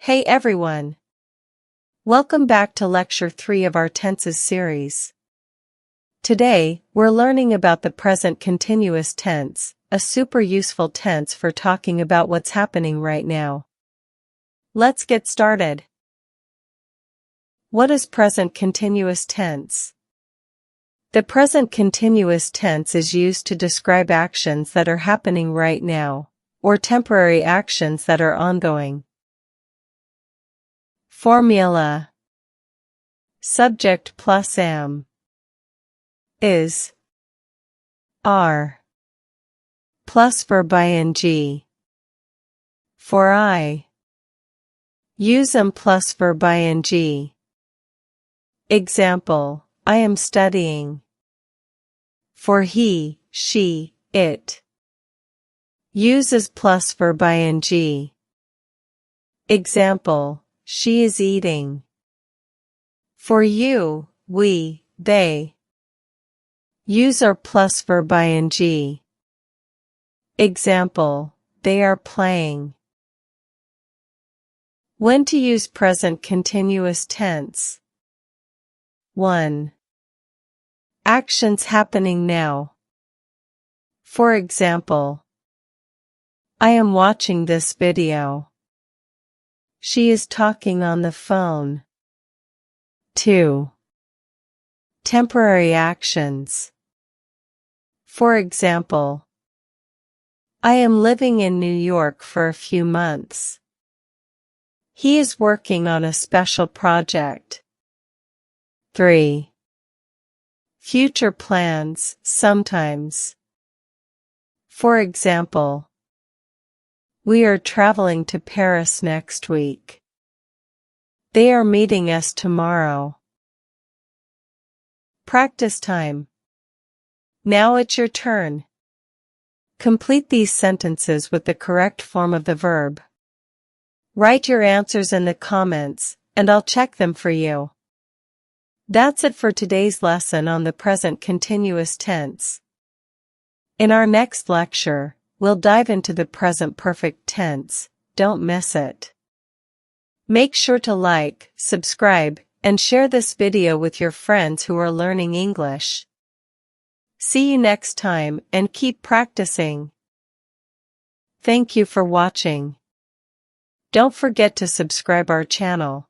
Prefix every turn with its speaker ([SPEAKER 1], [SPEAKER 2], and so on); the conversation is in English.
[SPEAKER 1] Hey everyone! Welcome back to Lecture 3 of our Tenses series. Today, we're learning about the present continuous tense, a super useful tense for talking about what's happening right now. Let's get started. What is present continuous tense? The present continuous tense is used to describe actions that are happening right now, or temporary actions that are ongoing. Formula. Subject plus am is are plus verb ing. For I, use am plus verb ing. Example, I am studying. For he, she, it, uses plus verb ing. Example, she is eating. For you, we, they, use are plus verb ing. Example, they are playing. When to use present continuous tense. 1. Actions happening now. For example, I am watching this video. She is talking on the phone. 2. Temporary actions. For example, I am living in New York for a few months. He is working on a special project. 3. Future plans, sometimes. For example, we are traveling to Paris next week. They are meeting us tomorrow. Practice time. Now it's your turn. Complete these sentences with the correct form of the verb. Write your answers in the comments, and I'll check them for you. That's it for today's lesson on the present continuous tense. In our next lecture, we'll dive into the present perfect tense. Don't miss it. Make sure to like, subscribe, and share this video with your friends who are learning English. See you next time and keep practicing. Thank you for watching. Don't forget to subscribe our channel.